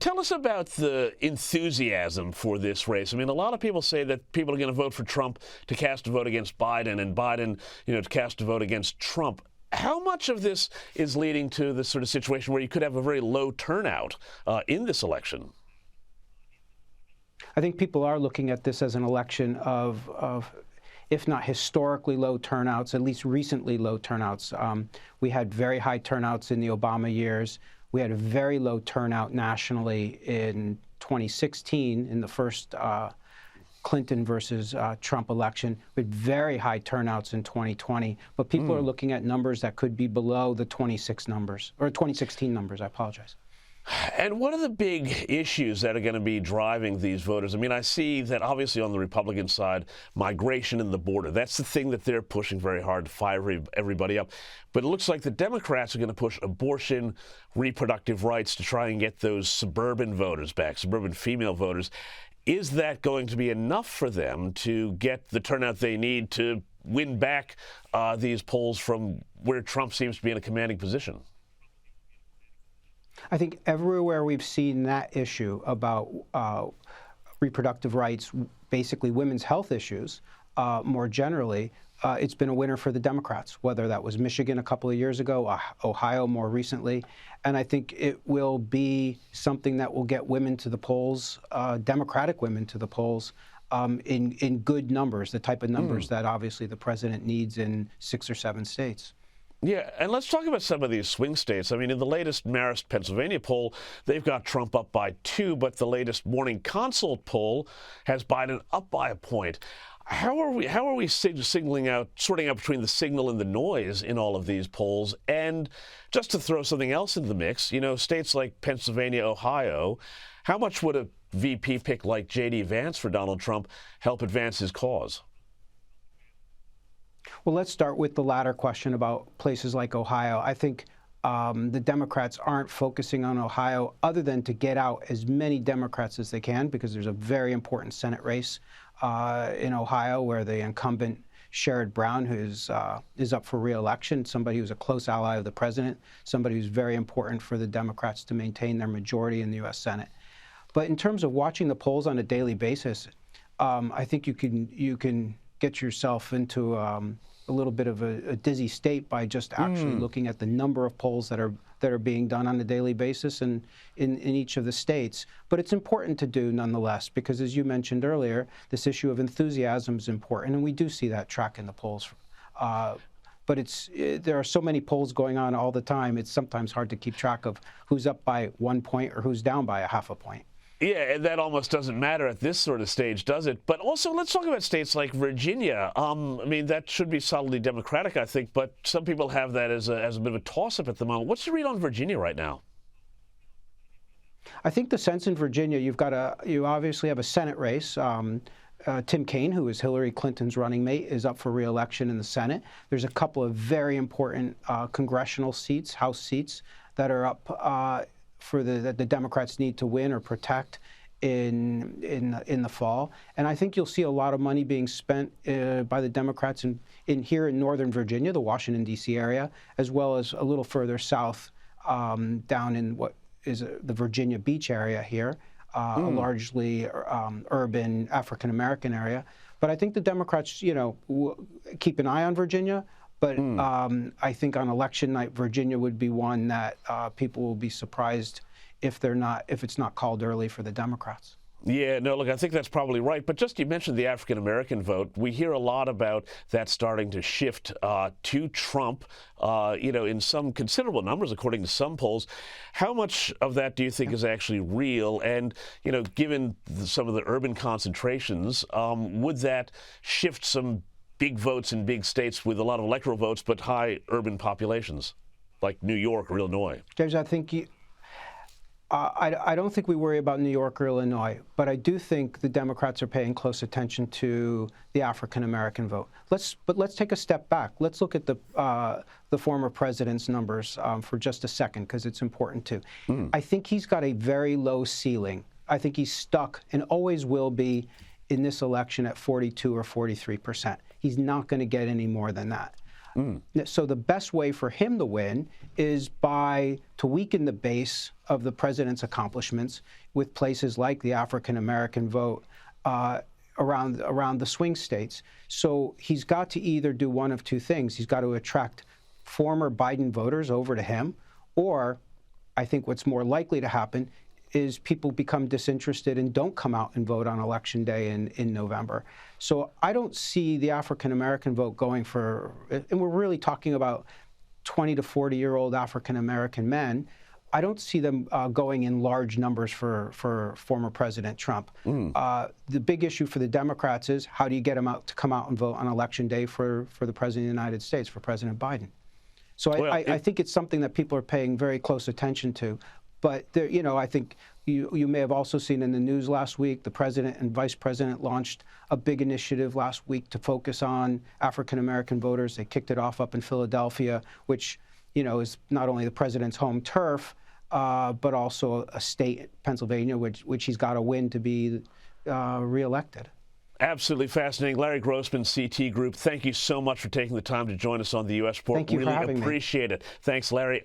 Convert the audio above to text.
Tell us about the enthusiasm for this race. I mean, a lot of people say that people are going to vote for Trump to cast a vote against Biden, and Biden, to cast a vote against Trump. How much of this is leading to this sort of situation where you could have a very low turnout in this election? I think people are looking at this as an election of if not historically low turnouts, at least recently low turnouts. We had very high turnouts in the Obama years. We had a very low turnout nationally in 2016 in the first Clinton versus Trump election, with very high turnouts in 2020. But people are looking at numbers that could be below the 2016 numbers. I apologize. And what are the big issues that are going to be driving these voters? I mean, I see that obviously on the Republican side, migration and the border, that's the thing that they're pushing very hard to fire everybody up. But it looks like the Democrats are going to push abortion, reproductive rights to try and get those suburban voters back, suburban female voters. Is that going to be enough for them to get the turnout they need to win back these polls from where Trump seems to be in a commanding position? I think everywhere we've seen that issue about reproductive rights, basically women's health issues, more generally, it's been a winner for the Democrats, whether that was Michigan a couple of years ago, Ohio more recently. And I think it will be something that will get women to the polls, Democratic women to the polls, in good numbers, the type of numbers that obviously the president needs in 6 or 7 states. Yeah, and let's talk about some of these swing states. I mean, in the latest Marist, Pennsylvania poll, they've got Trump up by 2, but the latest Morning Consult poll has Biden up by a point. How are we sorting out between the signal and the noise in all of these polls? And just to throw something else into the mix, states like Pennsylvania, Ohio, how much would a VP pick like J.D. Vance for Donald Trump help advance his cause? Well, let's start with the latter question about places like Ohio. I think the Democrats aren't focusing on Ohio other than to get out as many Democrats as they can, because there's a very important Senate race in Ohio where the incumbent Sherrod Brown, who is up for re-election, somebody who's a close ally of the president, somebody who's very important for the Democrats to maintain their majority in the U.S. Senate. But in terms of watching the polls on a daily basis, I think you can get yourself into a little bit of a dizzy state by just actually looking at the number of polls that are being done on a daily basis in each of the states. But it's important to do nonetheless, because as you mentioned earlier, this issue of enthusiasm is important, and we do see that track in the polls. But there are so many polls going on all the time, it's sometimes hard to keep track of who's up by 1 point or who's down by a half a point. Yeah, and that almost doesn't matter at this sort of stage, does it? But also, let's talk about states like Virginia. I mean, that should be solidly Democratic, I think, but some people have that as a bit of a toss-up at the moment. What's your read on Virginia right now? I think the sense in Virginia, you obviously have a Senate race. Tim Kaine, who is Hillary Clinton's running mate, is up for re-election in the Senate. There's a couple of very important congressional seats, House seats, that are up that the Democrats need to win or protect in the fall. And I think you'll see a lot of money being spent by the Democrats here in Northern Virginia, the Washington, D.C. area, as well as a little further south down in what is the Virginia Beach area here, a largely urban African-American area. But I think the Democrats, keep an eye on Virginia. But I think on election night, Virginia would be one that people will be surprised if it's not called early for the Democrats. Yeah, no, look, I think that's probably right. But just you mentioned the African-American vote. We hear a lot about that starting to shift to Trump, in some considerable numbers, according to some polls. How much of that do you think is actually real? And, given some of the urban concentrations, would that shift some big votes in big states with a lot of electoral votes, but high urban populations, like New York or Illinois? James, I think I don't think we worry about New York or Illinois, but I do think the Democrats are paying close attention to the African-American vote. But let's take a step back. Let's look at the former president's numbers for just a second, because it's important too. I think he's got a very low ceiling. I think he's stuck and always will be in this election at 42 or 43%. He's not going to get any more than that. So the best way for him to win is to weaken the base of the president's accomplishments with places like the African American vote around the swing states. So he's got to either do one of two things. He's got to attract former Biden voters over to him, or I think what's more likely to happen is people become disinterested and don't come out and vote on Election Day in November. So I don't see the African-American vote going for, and we're really talking about 20 to 40-year-old African-American men, I don't see them going in large numbers for former President Trump. The big issue for the Democrats is how do you get them out to come out and vote on Election Day for the President of the United States, for President Biden? So I think it's something that people are paying very close attention to. But there, I think you may have also seen in the news last week, the president and vice president launched a big initiative last week to focus on African-American voters. They kicked it off up in Philadelphia, which, is not only the president's home turf, but also a state, Pennsylvania, which he's got to win to be reelected. Absolutely fascinating. Larry Grossman, CT Group, thank you so much for taking the time to join us on the U.S. Report. Thank you for having me. Really appreciate it. Thanks, Larry.